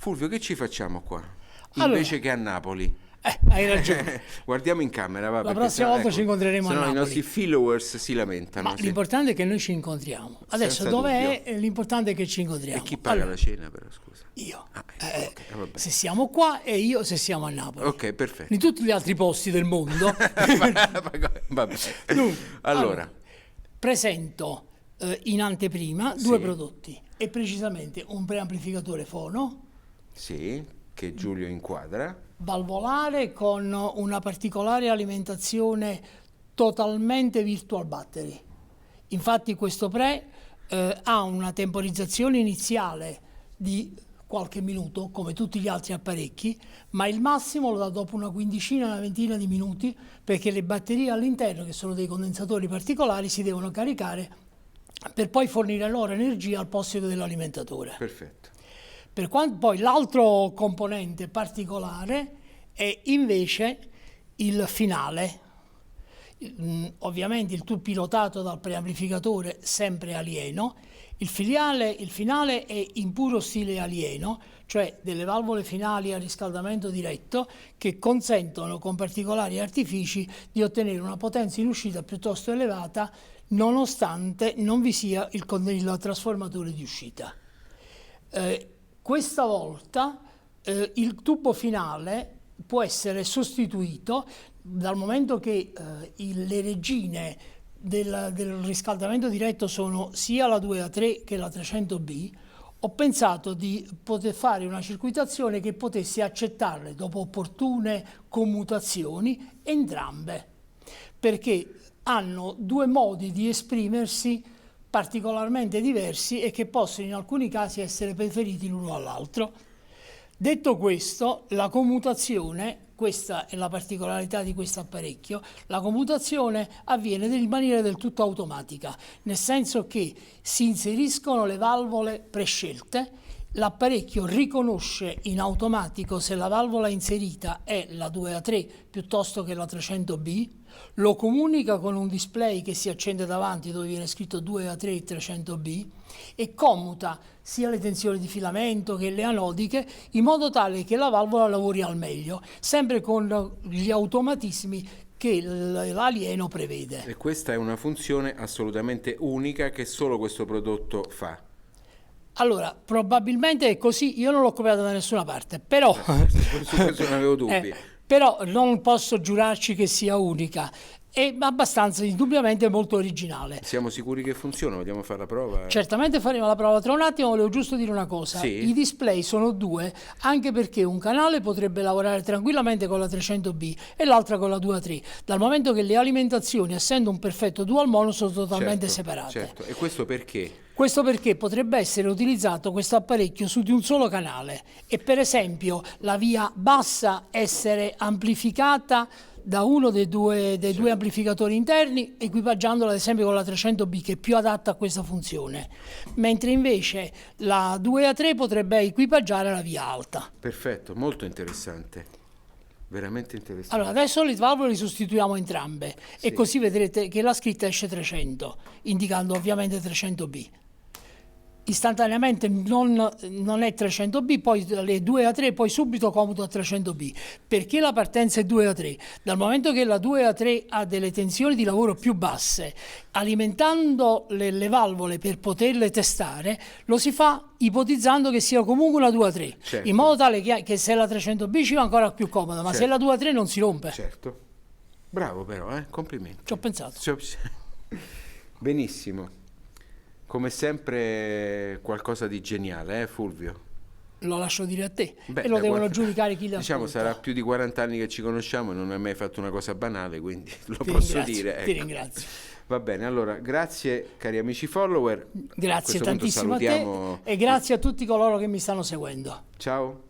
Fulvio, che ci facciamo qua? Allora, Invece che a Napoli. hai ragione. Guardiamo in camera, va, La perché prossima sennò, volta ci incontreremo a sennò i Napoli. nostri followers si lamentano. Ma sì. l'importante è che noi ci incontriamo. Adesso Senza dov'è? L'importante è che ci incontriamo. E chi paga la cena, però, scusa? Io. Ok, vabbè. Se siamo qua e io se siamo a Napoli. Ok, perfetto. Di tutti gli altri posti del mondo. Vabbè. Allora, presento in anteprima due prodotti, e precisamente un preamplificatore fono sì, che Giulio inquadra. valvolare con una particolare alimentazione totalmente virtual battery. Infatti questo ha una temporizzazione iniziale di qualche minuto, come tutti gli altri apparecchi, ma il massimo lo dà dopo una quindicina, una ventina di minuti, perché le batterie all'interno, che sono dei condensatori particolari, si devono caricare per poi fornire loro energia al posto dell'alimentatore. Perfetto. Per quanto poi l'altro componente particolare è invece il finale. Ovviamente il tutto pilotato dal preamplificatore sempre alieno. Il finale è in puro stile alieno, cioè delle valvole finali a riscaldamento diretto che consentono con particolari artifici di ottenere una potenza in uscita piuttosto elevata nonostante non vi sia il trasformatore di uscita. Questa volta il tubo finale può essere sostituito dal momento che le regine del riscaldamento diretto sono sia la 2A3 che la 300B. Ho pensato di poter fare una circuitazione che potesse accettarle dopo opportune commutazioni entrambe, perché hanno due modi di esprimersi particolarmente diversi e che possono in alcuni casi essere preferiti l'uno all'altro. Detto questo, la commutazione, questa è la particolarità di questo apparecchio, la commutazione avviene in maniera del tutto automatica, nel senso che si inseriscono le valvole prescelte, l'apparecchio riconosce in automatico se la valvola inserita è la 2A3 piuttosto che la 300B, lo comunica con un display che si accende davanti dove viene scritto 2A3 e 300B e commuta sia le tensioni di filamento che le anodiche in modo tale che la valvola lavori al meglio, sempre con gli automatismi che l'alieno prevede. E questa è una funzione assolutamente unica che solo questo prodotto fa. Allora, probabilmente è così, io non l'ho copiato da nessuna parte, però Su questo non avevo dubbi. Però non posso giurarci che sia unica, è abbastanza indubbiamente molto originale. Siamo sicuri che funziona? Vogliamo fare la prova? Certamente faremo la prova tra un attimo, volevo giusto dire una cosa. Sì? I display sono due, anche perché un canale potrebbe lavorare tranquillamente con la 300B e l'altra con la 2A3, dal momento che le alimentazioni, essendo un perfetto dual mono, sono totalmente separate. Certo, e questo perché? Questo perché potrebbe essere utilizzato questo apparecchio su di un solo canale e per esempio la via bassa essere amplificata da uno dei due amplificatori interni, equipaggiandola ad esempio con la 300B che è più adatta a questa funzione, mentre invece la 2A3 potrebbe equipaggiare la via alta. Perfetto, molto interessante, veramente interessante. Allora adesso le valvole le sostituiamo entrambe e così vedrete che la scritta esce 300, indicando ovviamente 300B. Istantaneamente non è 300B, poi le 2A3 poi subito commuto a 300B. Perché la partenza è 2A3? Dal momento che la 2A3 ha delle tensioni di lavoro più basse, alimentando le valvole per poterle testare, lo si fa ipotizzando che sia comunque una 2A3, certo, in modo tale che se la 300B ci va ancora più comoda, ma se la 2A3 non si rompe. Certo. Bravo però, complimenti. Ci ho pensato. Benissimo. Come sempre qualcosa di geniale, Fulvio? Lo lascio dire a te. Beh, e lo devono giudicare chi l'ha diciamo, sarà più di 40 anni che ci conosciamo e non hai mai fatto una cosa banale, quindi posso dire. Ecco. Ti ringrazio. Va bene, allora, grazie cari amici follower. Grazie tantissimo a te e grazie a tutti coloro che mi stanno seguendo. Ciao.